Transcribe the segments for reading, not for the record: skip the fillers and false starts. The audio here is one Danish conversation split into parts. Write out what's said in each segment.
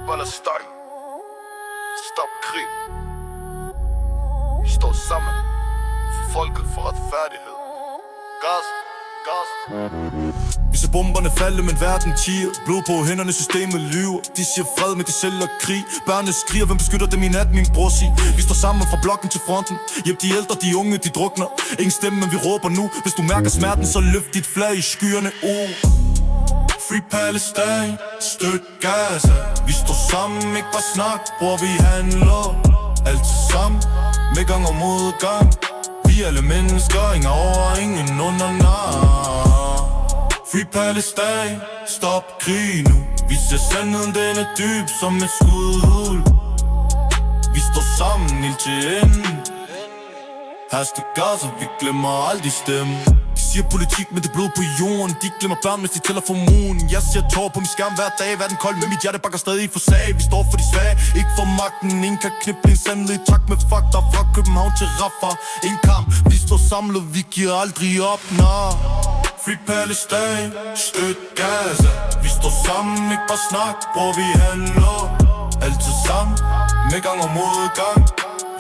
Palestine. Stop krig. Vi står sammen. Folket for retfærdighed. Gaza, Gaza. Vi ser bomberne falde, men verden tiger. Blod på hænderne, systemet lyver. De siger fred, men de sælger krig. Børnene skriger, hvem beskytter dem i nat, min bror siger. Vi står sammen fra blokken til fronten. Hjælp de ældre, de unge, de drukner. Ingen stemme, men vi råber nu. Hvis du mærker smerten, så løft dit flag i skyerne. Free Palestine, støt Gaza. Vi står sammen, ikke bare snak, bror, vi handler. Altid sammen, med gang og modgang. Vi er alle mennesker, ingen over, ingen under, Free Palestine, stop krig nu. Vi ser sandheden, den er dyb som et skudhul. Vi står sammen helt til enden. Hashtag Gaza, vi glemmer aldrig stemme. De siger politik, men det er blod på jorden. De glemmer børn, mens de tæller for moon. Jeg ser tårer på min skærm hver dag. Verden kold, men mit hjerte bakker stadig for sag. Vi står for de svage, ikke for magten. Ingen kan knippe en sandhed i takt med fakta. Fra København til Rafah, en kamp. Vi står samlet, vi giver aldrig op, Free Palestine, støt Gaza. Vi står sammen, ikke bare snak, bror, vi handler. Altid sammen, med gang og modgang.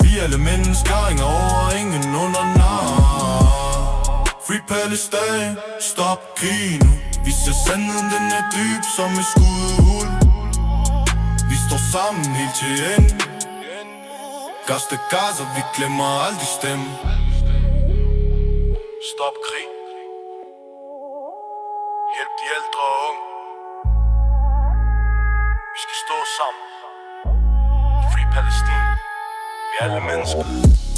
Vi er alle mennesker, ingen over, ingen under, Free Palestine, stop krig nu. Vi ser sandheden, den er dyb som et skudhul. Vi står sammen helt til enden. Gaza, Gaza, vi glemmer aldrig stemme. Stop krig. Hjælp de ældre og unge. Vi skal stå sammen. Free Palestine. Vi er alle mennesker.